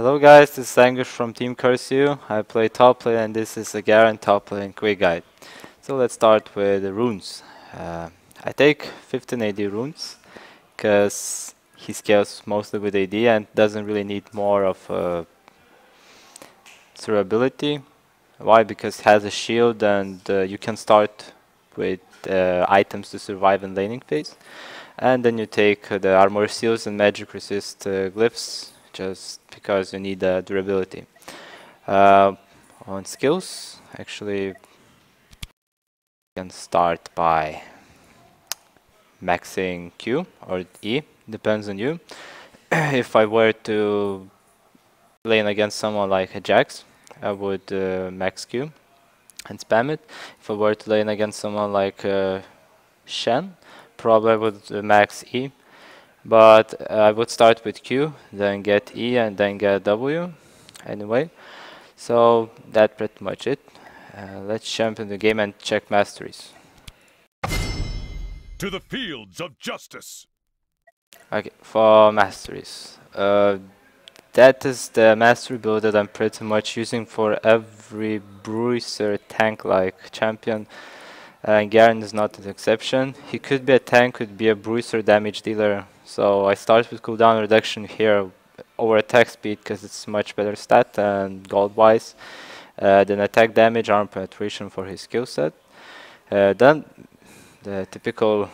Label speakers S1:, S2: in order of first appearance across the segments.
S1: Hello guys, this is Angush from Team Cursew. I play top lane and this is a Garen top lane quick guide. So let's start with the runes. I take 15 AD runes because he scales mostly with AD and doesn't really need more of durability. Why? Because it has a shield and you can start with items to survive in laning phase. And then you take the armor seals and magic resist glyphs just because you need durability. On skills, actually, you can start by maxing Q or E, depends on you. If I were to lane against someone like a Jax, I would max Q and spam it. If I were to lane against someone like Shen, probably I would max E. But I would start with Q, then get E, and then get W. Anyway, so that's pretty much it. Let's jump in the game and check masteries.
S2: To the fields of justice.
S1: Okay, for masteries. That is the mastery build that I'm pretty much using for every bruiser tank-like champion. And Garen is not an exception. He could be a tank, could be a bruiser damage dealer. So I start with cooldown reduction here over attack speed because it's much better stat and gold wise. Then attack damage, arm penetration for his skill set. Then the typical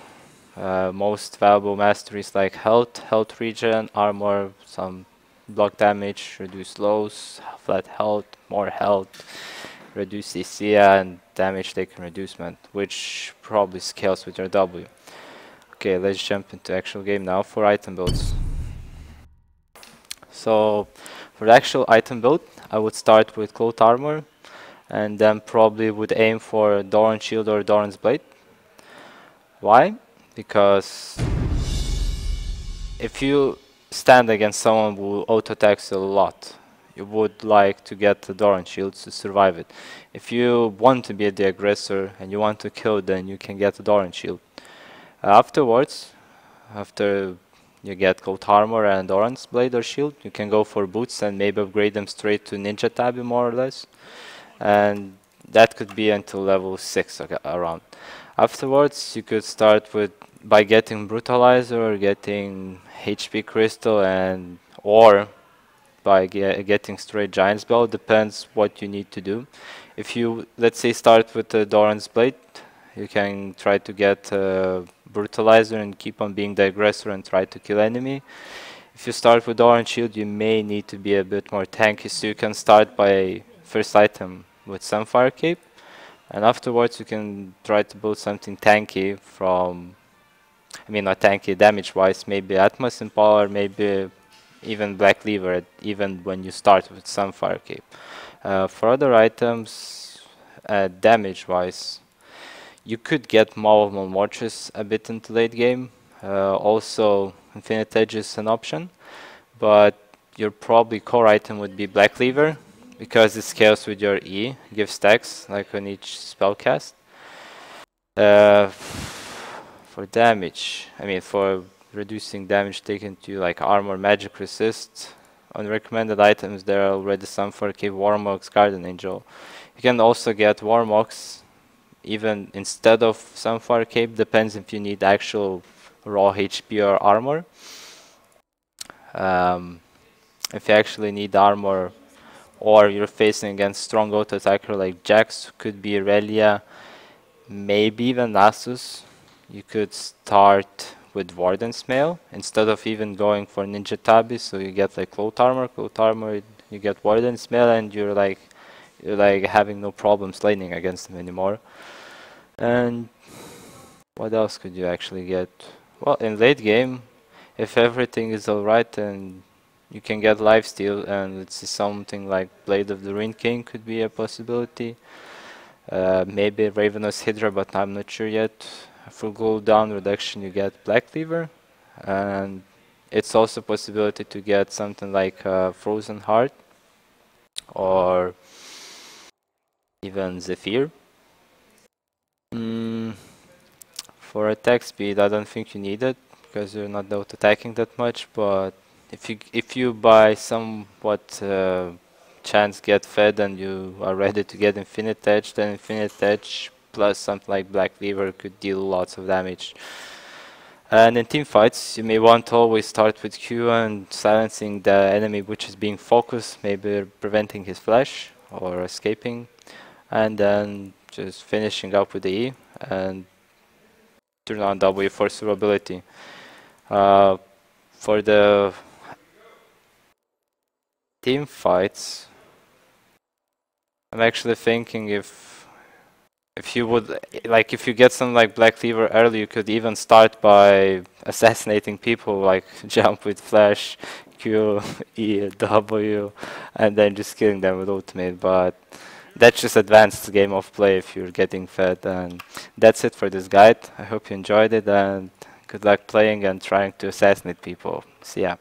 S1: most valuable masteries like health regen, armor, some block damage, reduce lows, flat health, more health, reduce CC and damage taken reducement, which probably scales with your W. Okay, let's jump into actual game now for item builds. So for the actual item build, I would start with cloth armor and then probably would aim for Doran shield or Doran's blade. Why? Because if you stand against someone who auto-attacks a lot, you would like to get the Doran shield to survive it. If you want to be the aggressor and you want to kill, then you can get the Doran shield. Afterwards, after you get gold armor and Doran's blade or shield, you can go for boots and maybe upgrade them straight to ninja tabi more or less. And that could be until level 6 around. Afterwards, you could start with by getting brutalizer or getting HP crystal and or by getting straight giant's belt, depends what you need to do. If you let's say start with the Doran's blade, you can try to get brutalizer and keep on being the aggressor and try to kill enemy. If you start with orange shield, you may need to be a bit more tanky, so you can start by first item with Sunfire Cape, and afterwards you can try to build something tanky from, I mean not tanky damage wise, maybe Atmos in power, maybe even Black Lever, even when you start with Sunfire Cape. For other items, damage wise, you could get Marvel Mortis a bit into late game. Also, Infinite Edge is an option, but your probably core item would be Black Lever, because it scales with your E, gives stacks like on each spell cast. For damage, I mean for reducing damage taken to like armor, magic resist, on recommended items there are already some for Cave Warmox, Garden Angel. You can also get Warmox even instead of Sunfire Cape, depends if you need actual raw HP or armor. If you actually need armor or you're facing against strong auto attacker like Jax, could be Aurelia, maybe even Nasus, you could start with Warden's Mail instead of even going for Ninja Tabi, so you get like cloth armor, you get Warden's Mail and you're like having no problems laning against them anymore. And what else could you actually get? Well, in late game, if everything is alright, then you can get lifesteal, and let's see, something like Blade of the Ruin King could be a possibility. Maybe Ravenous Hydra, but I'm not sure yet. For cooldown reduction, you get Black Lever, and it's also a possibility to get something like Frozen Heart or even Zephyr. For attack speed, I don't think you need it because you're not out attacking that much, but if you by somewhat chance get fed and you are ready to get Infinite Edge, then Infinite Edge plus something like Black Cleaver could deal lots of damage. And in team fights, you may want to always start with Q and silencing the enemy which is being focused, maybe preventing his flash or escaping, and then just finishing up with the E and turn on W for survivability. For the team fights, I'm actually thinking if you would like if you get some like Black Cleaver early, you could even start by assassinating people, like jump with flash, Q, E, W, and then just killing them with ultimate. But that's just advanced game of play if you're getting fed. And that's it for this guide. I hope you enjoyed it and good luck playing and trying to assassinate people. See ya.